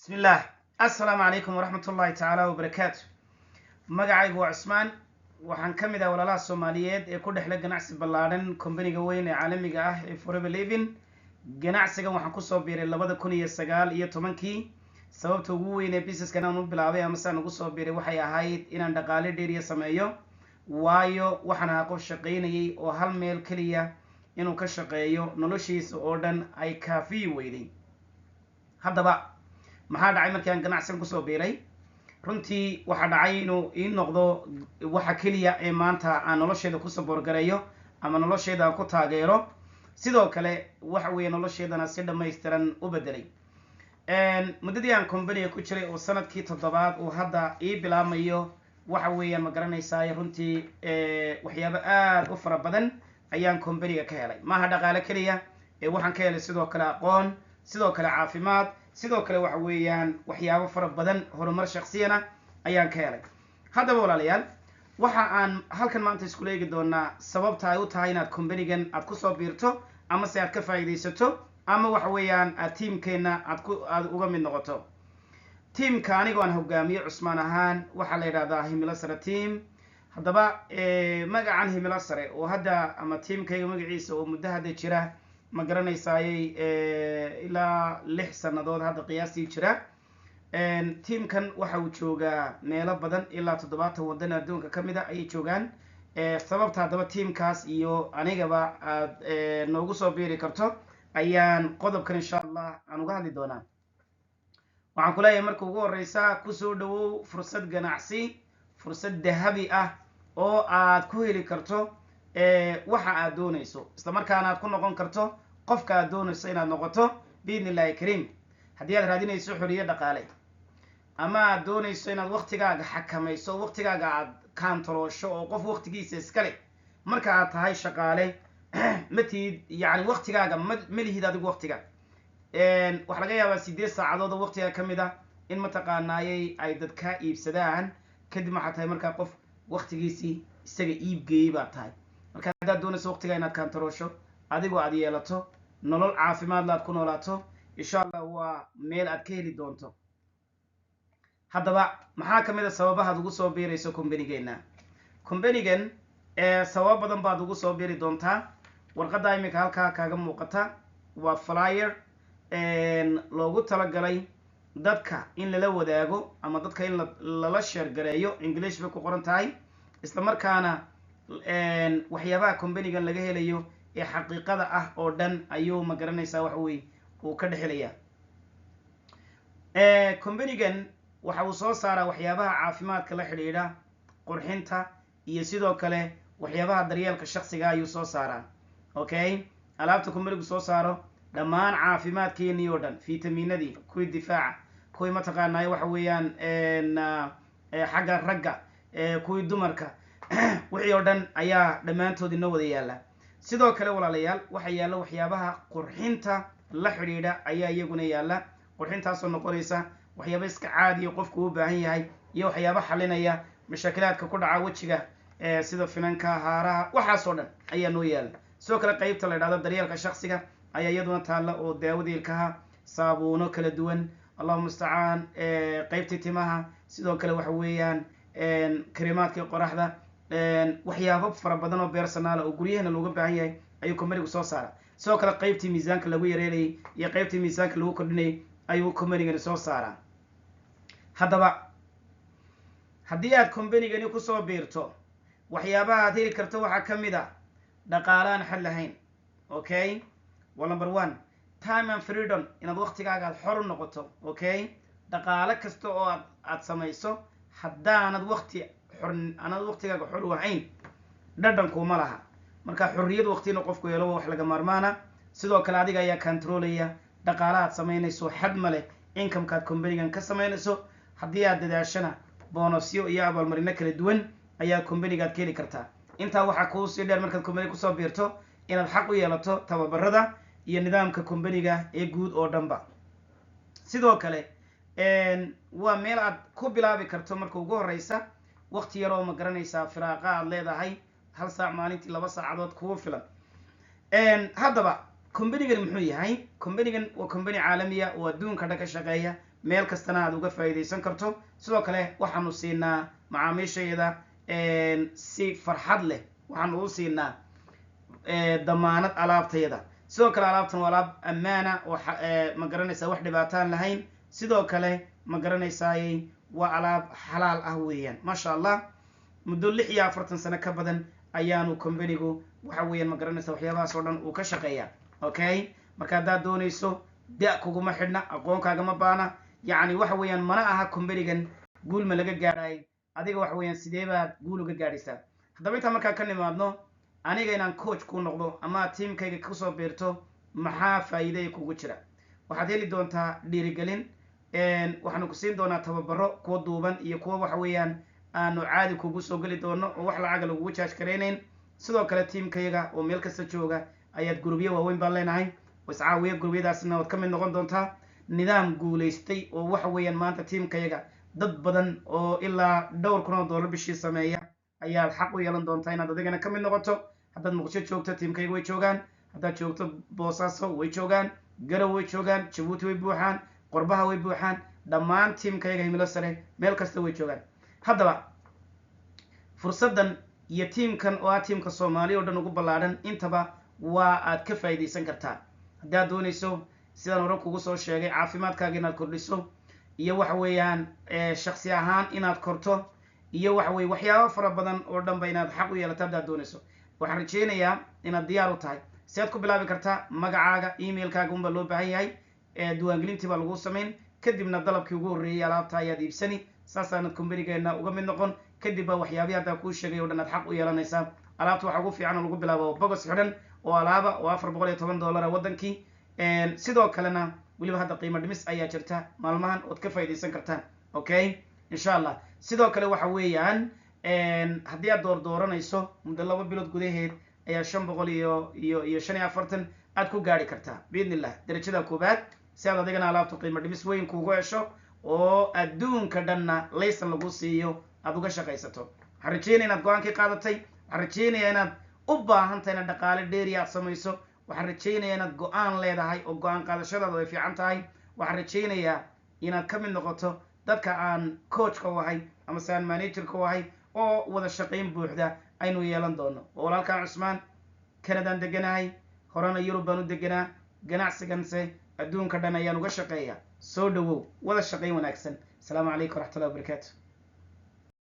بسم الله السلام عليكم ورحمة الله تعالى وبركاته. magacaygu waa Cusmaan waxaan ka mid ah walaalaha Soomaaliyeed ee ku dhexla ganacsi ballaaran company-ga weyn ee caalamiga ah ee Forever Living. ganacsigan waxaan ku soo biiray 2019 sababta ugu weyn ee business-kan aan u bilaabay ama saan ugu soo biiray waxay ahayd inaan dhaqaale dheeriya sameeyo waayo waxaan ahaa qof shaqaynayay oo hal meel kaliya inuu ka shaqeeyo noloshiisa oo dhan ay kaafiyi weyday. haddaba maxaa dhacay markii aan ganacsigan ku soo biiray? runtii waxa dhacay inuu ii noqdo waxa kaliya ee maanta aan nolosheeda ku saboorgareeyo ama nolosheeda ku taageero, sidoo kale waxa weeye nolosheedana si dhammaystiran u bedelay. muddadii aan company ku jiray oo sanadkii 7aad uu hadda ii bilaamayo waxa weeyaan ma garanaysaa runtii waxyaabo aad u fara badan ayaan company-ga ka helay. maaha dhaqaale kaliya ee waxaan ka helay sidoo kale aqoon, sidoo kale caafimaad, sidoo kale waxa weeyaan waxyaabo fara badan horumar shakhsiyana ayaan ka helay. haddaba walaalayaal waxa aan halkan maanta isku leegi doonaa sababta ay u tahay inaad company-gan aad ku soo biirto ama se aad ka faa'iidaysato ama waxa weeyaan aad teamkeena aad uga mid noqoto. teamka aniga aan hogaamiyo Cusmaan ahaan waxaa la yiraahdaa Himilo Sare team. haddaba magacan Himilo Sare oo hadda ama teamkayga magaciisa oo muddo hadda jira ma garanaysaayay ilaa 6 sanadood hadda qiyaastii jira. teamkan waxa uu joogaa meelo badan ilaa 70 wadan adduunka ka mid ah ayay joogaan. sababta haddaba teamkaas iyo anigaba aad noogu soo biiri karto ayaan qodobkan insha Allah aan uga hadli doonaa. waxaan ku leeyahay marka ugu horeysa ku soo dhawow fursad ganacsi, fursad dahabi ah oo aad ku heli karto waxa aad doonayso isla markaana aad ku noqon karto qofka aad doonayso inaad noqoto biidnillaahi kariim. haddii aad raadinayso xorriyad dhaqaale ama aad doonayso inaad waqtigaaga xakamayso, waqtigaaga aad kaantaroosho oo qof waqtigiisa iska leh marka aad tahay shaqaale matid yani waqtigaaga ma lihid adigu waqtiga. waxa laga yaabaa 8 saacadood oo waqtiga ka mid ah in mataqaanaayay ay dad ka iibsadaan, kadib waxaad tahay markaa qof waqtigiisii isaga iibgeeyay baad tahay. marka haddaad doonayso waqtiga inaad kaantaroosho adigoo aad yeelato nolol caafimaad laad ku noolaato insha Allah waa meel aad ka heli doonto. haddaba maxaa ka mid ah sababaha aad ugu soo biirayso company-geena? company-gan sabab badan baad ugu soo biiri doontaa. warqadda imika halkaa kaaga muuqata waa flyer loogu talagalay dadka in lala wadaago ama dadka in lala share gareeyo, English bay ku qoran tahay. isla markaana waxyaabaha company-gan laga helayo ee xaqiiqada ah oo dhan ayuu ma garanaysaa wax weey uu ka dhexelaya. company-gan waxa uu soo saaraa waxyaabaha caafimaadka la xiriira, qurxinta iyo sidoo kale waxyaabaha daryeelka shakhsiga ayuu soo saaraa. okay, alaabta company-gu soo saaro dhammaan caafimaadkeennii oo dhan, fitamiinadii, kuwii difaaca, kuwii mataqaanaa waxa weeyaan xagga ragga, kuwii dumarka wixii oo dhan ayaa dhammaantood inoo wada yaala. sidoo kale walaalayaal waxa yaala waxyaabaha qurxinta la xiriira ayaa iyaguna yaala. qurxintaasoo noqonaysa waxyaabo iska caadi oo qofku u baahan yahay iyo waxyaabo xalinaya mashaakilaadka ku dhaca wejiga sida finanka, haaraha, waxaasoo dhan ayaa noo yaala. sidoo kale qaybta la yidhahdo daryeelka shakhsiga ayaa iyaduna taalla oo daawada ilkaha, saabuuno kala duwan, allahumma mustacaan, qaybtii timaha, sidoo kale waxa weeyaan karimaadkii qoraxda, waxyaabo fara badan oo personal oo guryaheena looga baahan yahay ayuu company-gu soo saara. sidoo kale qaybtii miisaanka lagu yareynayay iyo qaybtii miisaanka lagu kordhinayay ayuu company-gani soo saaraa. haddaba haddii aad company-gani ku soo biirto waxyaabaha aad heli karto waxaa ka mid ah dhaqaale aan xad lahayn. okay, waa number 1 time and freedom, inaad waqtigaaga aad xor u noqoto. okay, dhaqaale kasta oo aad samayso haddaanad waqtigaaga xor u ahayn dhadhankuma laha. marka xorriyad waqtina qofku helo wax laga maarmaana. sidoo kale adiga ayaa controlaya dhaqaale aad samaynayso, xad ma leh income-ka aad company-gan ka samaynayso. haddii aad dadaashana bonusyo iyo abaalmarino kala duwan ayaa company-ga aad ka heli kartaa. intaa waxaa kuu sii dheer markaad company kusoo biirto inaad xaq u yeelato tababarada iyo nidaamka company-ga ee guud oo dhanba. sidoo kale waa meel aad ku bilaabi karto marka ugu horeysa waqti yar oo ma garanaysaa firaaqa aad leedahay, 1 saac maalintii 2 saacadood kugu filan. haddaba company-gan muxuu yahay? Company-gan waa company caalamiya oo adduunka dhan ka shaqeeya, meel kastana aad uga faa'iideysan karto. sidoo kale waxaanu siinaa macaamiishayada si farxad leh waxaanu u siinaa damaanad alaabtayada. sidoo kale alaabtan waa alaab ammaana oo ma garanaysaa wax dhibaataan lahayn. sidoo kale ma garanaysaay waa alaab xalaal ah weeyaan. maasha allah, muddo 46 sano ka badan ayaanu company-gu waxa weeyaan ma garanaysaa waxyaabahaas oo dhan uu ka shaqeeyaa. okay, marka haddaad doonayso da' kuguma xidhna, aqoonkaagama baana, yacni waxa weeyaan mana aha company-gan guul ma laga gaadhay, adiga waxa weeyaan sidee baad guul uga gaadhaysaa. haddaba intaa markaa ka nimaadno, aniga inaan coach ku noqdo ama tiimkayga kusoo biirto, maxaa faa'iido kugu jira? waxaad heli doontaa dhiirigelin, waxaanu ku siin doonaa tababaro kuwa duuban iyo kuwa waxa weeyaan aanu caadi kugu soo geli doono oo wax lacaga lagugu charge garaynayn. sidoo kale tiimkayga oo meel kasta jooga ayaad gurubyo waaweyn baan leenahay oo iscaawiya. gurubyadaasna waad ka mid noqon doontaa. nidaam guulaystay oo waxa weeyaan maanta tiimkayga dad badan oo ilaa dhowr kun oo dollar bishii sameeya ayaad xaq u yeelan doontaa inaad adigana ka mid noqoto. haddaad muqdisho joogto tiimkayga way joogaan, haddaad joogto boosaaso way joogaan, garow way joogaan, jabuuti way buuxaan, qorbaha way buuxaan, dhammaan tiimkayga himilo sare meel kasta way joogaan. haddaba fursaddan iyo tiimkan oo ah tiimka soomaaliya oo dhan ugu ballaadhan intaba waa aad ka faa'iidaysan kartaa. haddaad doonayso sidaan hore kugu soo sheegay caafimaadkaaga inaad kordhiso, iyo waxa weeyaan shakhsi ahaan inaad korto, iyo waxa weeye waxyaabo fara badan oo dhanba inaad xaq u yeelato haddaad doonayso. waxaan rajaynayaa inaad diyaar u tahay. si aad ku bilaabi kartaa magacaaga, emailkaaga unbaa loo baahan yahay, diiwaangelintii baa lagu samayn, kadibna dalabkii ugu horreeyay alaabta ayaad iibsani. saasaanad company-geena uga mid noqon. kadib baa waxyaabihi haddaa kuu sheegay oo dhan aad xaq u yeelanaysaa. alaabta waxaa ugu fiican oo lagu bilaabo bogos xidhan oo alaaba oo $410 wadankii. sidoo kalena weliba hadda qiimo dhimis ayaa jirta maalmahan ood ka faa'iidaysan kartaan. okay, insha allah. sidoo kale waxa weeyaan haddii aad dooranayso muddo 2 bilood gudaheed ayaa 545 aad ku gaari kartaa biidni illah darajada koobaad, si aad adigana alaabta qiimo dhimis weyn kuugu hesho oo adduunka dhanna laysan lagu siiyo aad uga shaqaysato. waxaan rajeynaya inaad go-aankii qaadatay. waxaan rajeynaya inaad u baahan tahay inaad dhaqaale dheeri aad samayso. waxaan rajaynayaa inaad go-aan leedahay oo go-aan qaadashadaadu ay fiican tahay. waxaan rajaynayaa inaad ka mid noqoto dadka aan coachka u ahay ama se aan managerka u ahay oo wada shaqayn buuxda aynu yeelan doono. oo walaalkaan cusmaan, kanadaan deganahay, horena yurub baan u deganaa, ganacsiganse adduunka dhan ayaan uga shaqeeya. soo dhawow, wada shaqayn wanaagsan. asalaamu calaykum waraxmatullahi wabarakaatu.